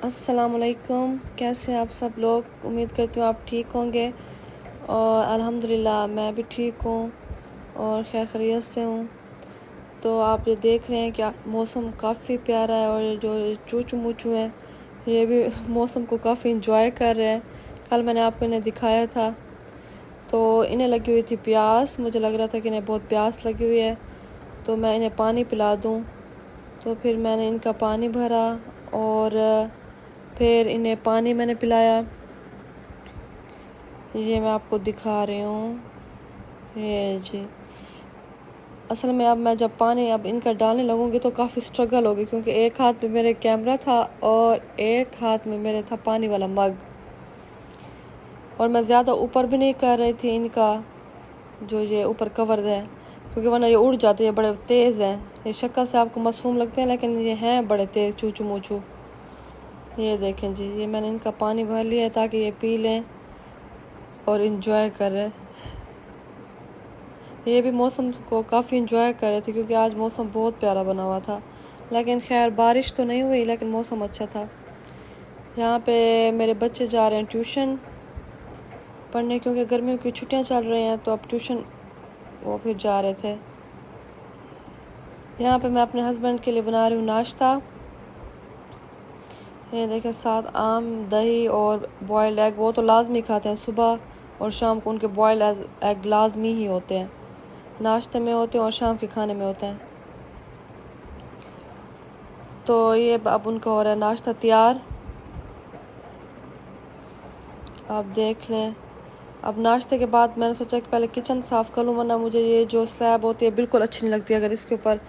अस्सलामुअलैकुम। कैसे हैं आप सब लोग? उम्मीद करती हूँ आप ठीक होंगे और अल्हम्दुलिल्लाह मैं भी ठीक हूँ और खैर खैरियत से हूँ। तो आप ये देख रहे हैं कि मौसम काफ़ी प्यारा है और ये जो चूचू मूचू हैं ये भी मौसम को काफ़ी इंजॉय कर रहे हैं। कल मैंने आपको इन्हें दिखाया था तो इन्हें लगी हुई थी प्यास। मुझे लग रहा था कि इन्हें बहुत प्यास लगी हुई है तो मैं इन्हें पानी पिला दूँ। तो फिर मैंने इनका पानी भरा और फिर इन्हें पानी मैंने पिलाया। ये मैं आपको दिखा रही हूँ, ये जी। असल में अब मैं जब पानी अब इनका डालने लगूंगी तो काफ़ी स्ट्रगल होगी क्योंकि एक हाथ में मेरे कैमरा था और एक हाथ में मेरे था पानी वाला मग। और मैं ज़्यादा ऊपर भी नहीं कर रही थी इनका जो ये ऊपर कवर है क्योंकि वरना ये उड़ जाते हैं, बड़े तेज़ हैं। ये शक्ल से आपको मासूम लगते हैं लेकिन ये हैं बड़े तेज़ चूचू मूचू। ये देखें जी, ये मैंने इनका पानी भर लिया है ताकि ये पी लें और इन्जॉय करें। ये भी मौसम को काफ़ी इन्जॉय कर रहे थे क्योंकि आज मौसम बहुत प्यारा बना हुआ था। लेकिन खैर बारिश तो नहीं हुई लेकिन मौसम अच्छा था। यहाँ पे मेरे बच्चे जा रहे हैं ट्यूशन पढ़ने क्योंकि गर्मियों की छुट्टियाँ चल रही हैं तो अब ट्यूशन वो फिर जा रहे थे। यहाँ पे मैं अपने हस्बैंड के लिए बना रही हूँ नाश्ता। ये देखें, साथ आम, दही और बॉयल्ड एग। वो तो लाजमी खाते हैं, सुबह और शाम को उनके बॉयल्ड एग लाजमी ही होते हैं, नाश्ते में होते हैं और शाम के खाने में होते हैं। तो ये अब उनका हो रहा है नाश्ता तैयार, आप देख लें। अब नाश्ते के बाद मैंने सोचा कि पहले किचन साफ़ कर लूँ वरना मुझे ये जो स्लैब होती है बिल्कुल अच्छी नहीं लगती अगर इसके ऊपर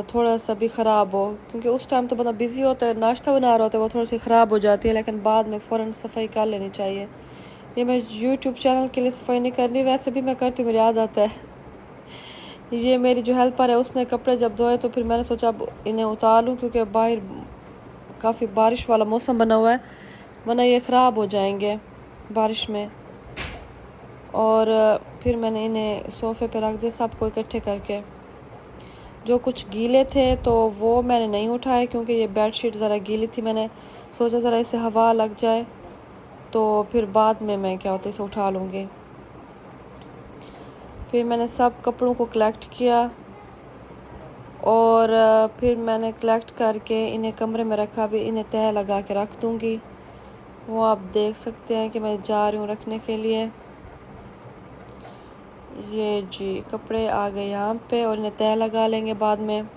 थोड़ा सा भी ख़राब हो, क्योंकि उस टाइम तो बंदा बिज़ी होता है, नाश्ता बना रहा होता है, वो थोड़ी सी ख़राब हो जाती है लेकिन बाद में फ़ौरन सफाई कर लेनी चाहिए। ये मैं यूट्यूब चैनल के लिए सफाई नहीं कर रही, वैसे भी मैं करती हूँ, मेरी आदत है। ये मेरी जो हेल्पर है उसने कपड़े जब धोए तो फिर मैंने सोचा अब इन्हें उतार लूँ क्योंकि बाहर काफ़ी बारिश वाला मौसम बना हुआ है वरना ये ख़राब हो जाएंगे बारिश में। और फिर मैंने इन्हें सोफ़े पे रख दिया सबको इकट्ठे करके। जो कुछ गीले थे तो वो मैंने नहीं उठाए क्योंकि ये बेडशीट ज़रा गीली थी। मैंने सोचा ज़रा इसे हवा लग जाए तो फिर बाद में मैं क्या होता है इसे उठा लूँगी। फिर मैंने सब कपड़ों को कलेक्ट किया और फिर मैंने कलेक्ट करके इन्हें कमरे में रखा। भी इन्हें तह लगा के रख दूँगी। वो आप देख सकते हैं कि मैं जा रही हूँ रखने के लिए। ये जी कपड़े आ गए यहाँ पे और इन्हें तह लगा लेंगे बाद में।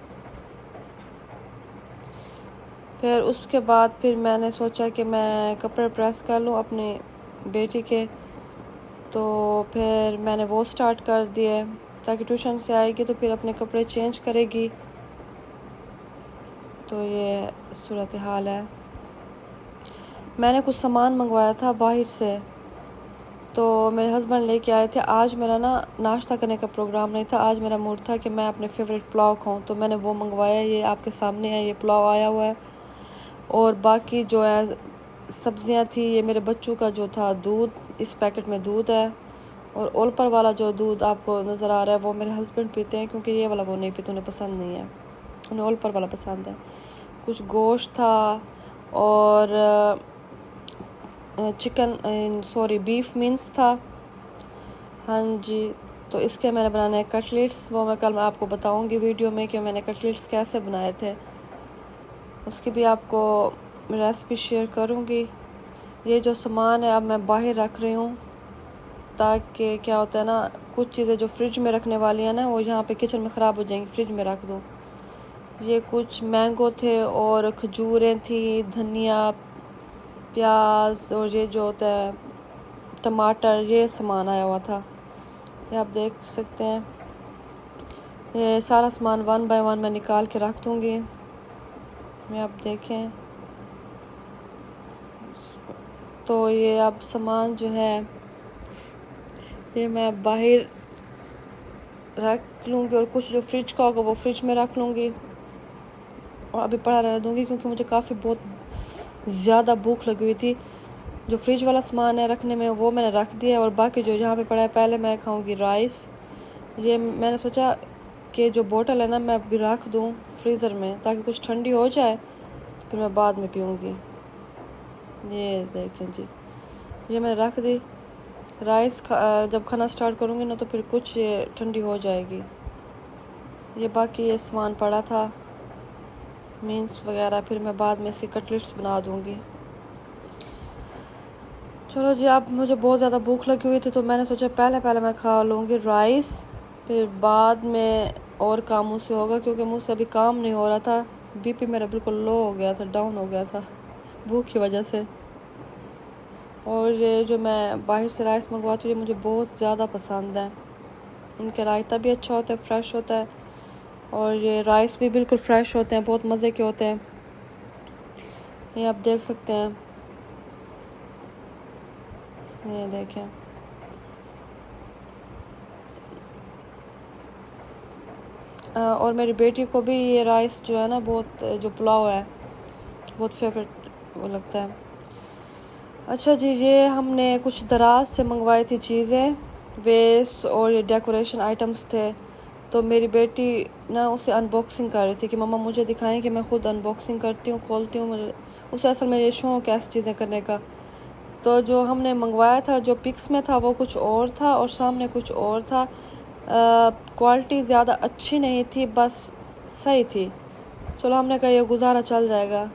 फिर उसके बाद फिर मैंने सोचा कि मैं कपड़े प्रेस कर लूँ अपनी बेटी के, तो फिर मैंने वो स्टार्ट कर दिए ताकि ट्यूशन से आएगी तो फिर अपने कपड़े चेंज करेगी। तो ये सूरत हाल है। मैंने कुछ सामान मंगवाया था बाहर से तो मेरे हस्बैंड लेके आए थे। आज मेरा नाश्ता करने का प्रोग्राम नहीं था, आज मेरा मूड था कि मैं अपने फेवरेट पुलाव खाऊं तो मैंने वो मंगवाया। ये आपके सामने है, ये पुलाव आया हुआ है। और बाकी जो है सब्जियां थी, ये मेरे बच्चों का जो था दूध, इस पैकेट में दूध है। और ओलपर वाला जो दूध आपको नज़र आ रहा है वो मेरे हस्बैंड पीते हैं क्योंकि ये वाला वो नहीं पीते, उन्हें पसंद नहीं है, उन्हें ओलपर वाला पसंद है। कुछ गोश्त था और बीफ मीन्स था। हाँ जी, तो इसके मैंने बनाने हैं कटलेट्स। वो मैं कल आपको बताऊंगी वीडियो में कि मैंने कटलेट्स कैसे बनाए थे, उसकी भी आपको रेसिपी शेयर करूंगी। ये जो सामान है अब मैं बाहर रख रही हूँ ताकि क्या होता है ना, कुछ चीज़ें जो फ्रिज में रखने वाली हैं ना वो यहाँ पे किचन में ख़राब हो जाएंगी, फ्रिज में रख दूँ। ये कुछ मैंगो थे और खजूरें थी, धनिया, प्याज और ये जो होता है टमाटर, ये सामान आया हुआ था। ये आप देख सकते हैं। ये सारा सामान 1 बाय 1 मैं निकाल के रख दूँगी। मैं आप देखें तो ये अब सामान जो है ये मैं बाहर रख लूँगी और कुछ जो फ्रिज का होगा वो फ्रिज में रख लूँगी और अभी पड़ा रहने दूँगी क्योंकि मुझे काफ़ी बहुत ज़्यादा भूख लगी हुई थी। जो फ्रिज वाला सामान है रखने में वो मैंने रख दिया और बाकी जो यहाँ पे पड़ा है पहले मैं खाऊंगी राइस। ये मैंने सोचा कि जो बोतल है ना मैं अभी रख दूँ फ्रीज़र में ताकि कुछ ठंडी हो जाए फिर मैं बाद में पीऊँगी। ये देखें जी, ये मैंने रख दी। राइस जब खाना स्टार्ट करूँगी ना तो फिर कुछ ये ठंडी हो जाएगी। ये बाकी ये सामान पड़ा था, मीन्स वगैरह, फिर मैं बाद में इसके कटलेट्स बना दूँगी। चलो जी, अब मुझे बहुत ज़्यादा भूख लगी हुई थी तो मैंने सोचा पहले मैं खा लूँगी राइस, फिर बाद में और काम मुझसे होगा, क्योंकि मुझसे अभी काम नहीं हो रहा था। बीपी मेरा बिल्कुल लो हो गया था, डाउन हो गया था भूख की वजह से। और ये जो मैं बाहर से राइस मंगवाती हूँ मुझे बहुत ज़्यादा पसंद है। इनका रायता भी अच्छा होता है, फ्रेश होता है, और ये राइस भी बिल्कुल फ्रेश होते हैं, बहुत मज़े के होते हैं। ये आप देख सकते हैं, ये देखें। और मेरी बेटी को भी ये राइस जो है ना, बहुत जो पुलाव है बहुत फेवरेट वो लगता है। अच्छा जी, ये हमने कुछ दराज से मंगवाई थी चीज़ें, वेस्ट और ये डेकोरेशन आइटम्स थे। तो मेरी बेटी ना उसे अनबॉक्सिंग कर रही थी कि मम्मा मुझे दिखाएं कि मैं ख़ुद अनबॉक्सिंग करती हूँ, खोलती हूँ। मुझे उसे असल में ये शौक़ है ऐसी चीज़ें करने का। तो जो हमने मंगवाया था, जो पिक्स में था वो कुछ और था और सामने कुछ और था। क्वालिटी ज़्यादा अच्छी नहीं थी, बस सही थी। चलो हमने कहा ये गुजारा चल जाएगा।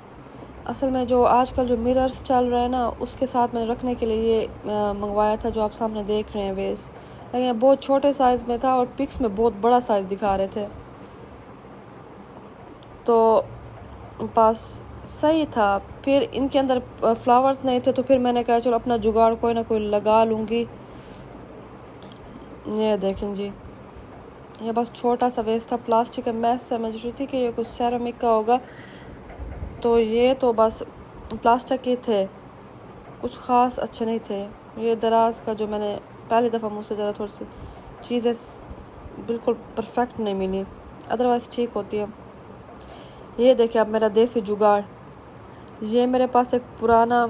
असल में जो आजकल जो मिरर्स चल रहे हैं ना, उसके साथ मैंने रखने के लिए ये मंगवाया था जो आप सामने देख रहे हैं वेस। लेकिन ये बहुत छोटे साइज़ में था और पिक्स में बहुत बड़ा साइज़ दिखा रहे थे, तो बस सही था। फिर इनके अंदर फ्लावर्स नहीं थे, तो फिर मैंने कहा चलो अपना जुगाड़ कोई ना कोई लगा लूँगी। ये देखें जी, ये बस छोटा सा वेस्ट था, प्लास्टिक का। मैं समझ रही थी कि ये कुछ सेरामिक का होगा, तो ये तो बस प्लास्टिक के थे, कुछ ख़ास अच्छे नहीं थे। ये दराज का जो मैंने पहली दफ़ा मुझसे ज़रा थोड़ी सी चीज़ें बिल्कुल परफेक्ट नहीं मिली, अदरवाइज़ ठीक होती है। ये देखिए अब मेरा देसी जुगाड़। ये मेरे पास एक पुराना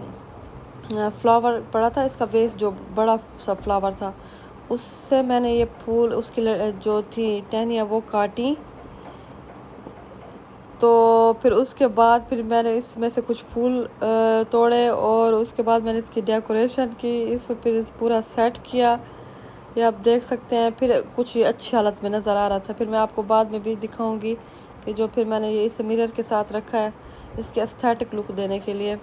फ्लावर पड़ा था, इसका वेस्ट जो बड़ा सा फ्लावर था, उससे मैंने ये फूल उसकी जो थी टहनियाँ वो काटी। तो फिर उसके बाद फिर मैंने इसमें से कुछ फूल तोड़े और उसके बाद मैंने इसकी डेकोरेशन की, इसको फिर इस पूरा सेट किया। ये आप देख सकते हैं। फिर कुछ अच्छी हालत में नज़र आ रहा था। फिर मैं आपको बाद में भी दिखाऊंगी कि जो फिर मैंने ये इस मिरर के साथ रखा है इसके एस्थेटिक लुक देने के लिए।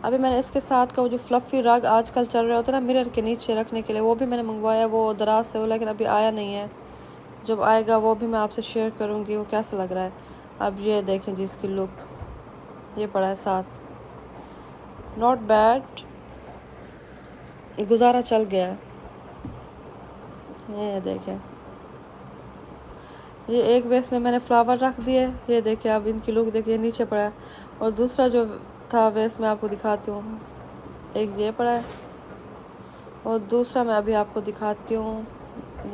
अभी मैंने इसके साथ का वो जो फ्लफ़ी रग आजकल चल रहा होता है ना मिरर के नीचे रखने के लिए, वो भी मैंने मंगवाया, वो दराज से, वो लेकिन अभी आया नहीं है। जब आएगा वो भी मैं आपसे शेयर करूँगी वो कैसा लग रहा है। अब ये देखें जी इसकी लुक, ये पड़ा है साथ, नॉट बैड, गुजारा चल गया। ये देखें, ये एक वेस में मैंने फ्लावर रख दिए। ये देखिए अब इनकी लुक देखिए, नीचे पड़ा है। और दूसरा जो था वेस मैं आपको दिखाती हूँ, एक ये पड़ा है और दूसरा मैं अभी आपको दिखाती हूँ।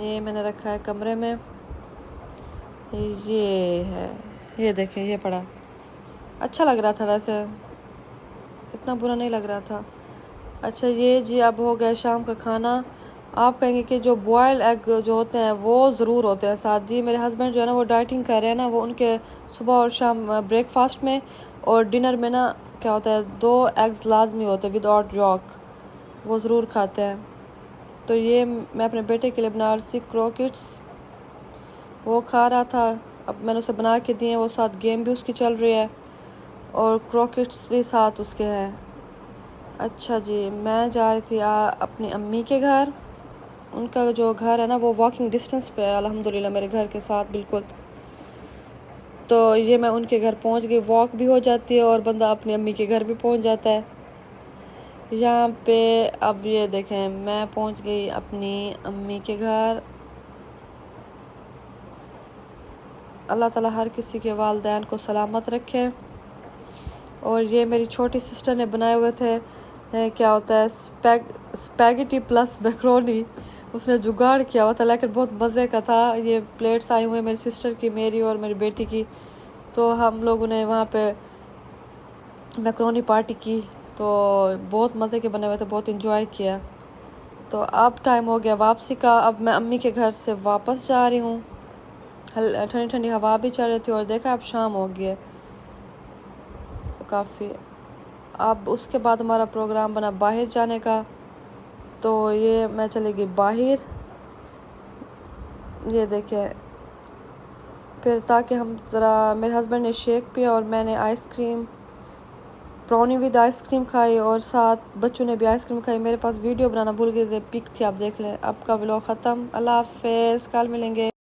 ये मैंने रखा है कमरे में, ये है, ये देखें ये पड़ा। अच्छा लग रहा था, वैसे इतना बुरा नहीं लग रहा था। अच्छा ये जी अब हो गया शाम का खाना। आप कहेंगे कि जो बॉयल एग जो होते हैं वो ज़रूर होते हैं साथ। जी मेरे हस्बैंड जो है ना वो डाइटिंग कर रहे हैं ना, वो उनके सुबह और शाम ब्रेकफास्ट में और डिनर में ना क्या होता है 2 एग्स लाजमी होते हैं विदाउट यॉक, वो ज़रूर खाते हैं। तो ये मैं अपने बेटे के लिए बना रही थी क्रॉकेट्स, वो खा रहा था। अब मैंने उसे बना के दिए, वो साथ गेम भी उसकी चल रही है और क्रॉकेट्स भी साथ उसके हैं। अच्छा जी, मैं जा रही थी अपनी अम्मी के घर। उनका जो घर है ना वो वॉकिंग डिस्टेंस पे है अल्हम्दुलिल्लाह मेरे घर के साथ बिल्कुल। तो ये मैं उनके घर पहुंच गई, वॉक भी हो जाती है और बंदा अपनी अम्मी के घर भी पहुंच जाता है यहाँ पे। अब ये देखें मैं पहुंच गई अपनी अम्मी के घर। अल्लाह ताला हर किसी के वालिदैन को सलामत रखे। और ये मेरी छोटी सिस्टर ने बनाए हुए थे क्या होता है स्पैगेटी प्लस मैकरोनी, उसने जुगाड़ किया हुआ था, लेकिन बहुत मज़े का था। ये प्लेट्स आई हुए मेरी सिस्टर की, मेरी और मेरी बेटी की। तो हम लोगों ने वहाँ पे मैकरोनी पार्टी की, तो बहुत मज़े के बने हुए थे, बहुत इंजॉय किया। तो अब टाइम हो गया वापसी का। अब मैं अम्मी के घर से वापस जा रही हूँ। ठंडी ठंडी हवा भी चल रही थी और देखा अब शाम हो गई है। काफ़ी। अब उसके बाद हमारा प्रोग्राम बना बाहर जाने का, तो ये मैं चली गई बाहर, ये देखें। फिर ताकि हम ज़रा, मेरे हस्बैंड ने शेक पिया और मैंने आइसक्रीम, ब्राउनी विद आइसक्रीम खाई, और साथ बच्चों ने भी आइसक्रीम खाई। मेरे पास वीडियो बनाना भूल गई, पिक थी, आप देख लें। अब का व्लॉग ख़त्म। अल्लाह हाफ़िज़, कल मिलेंगे।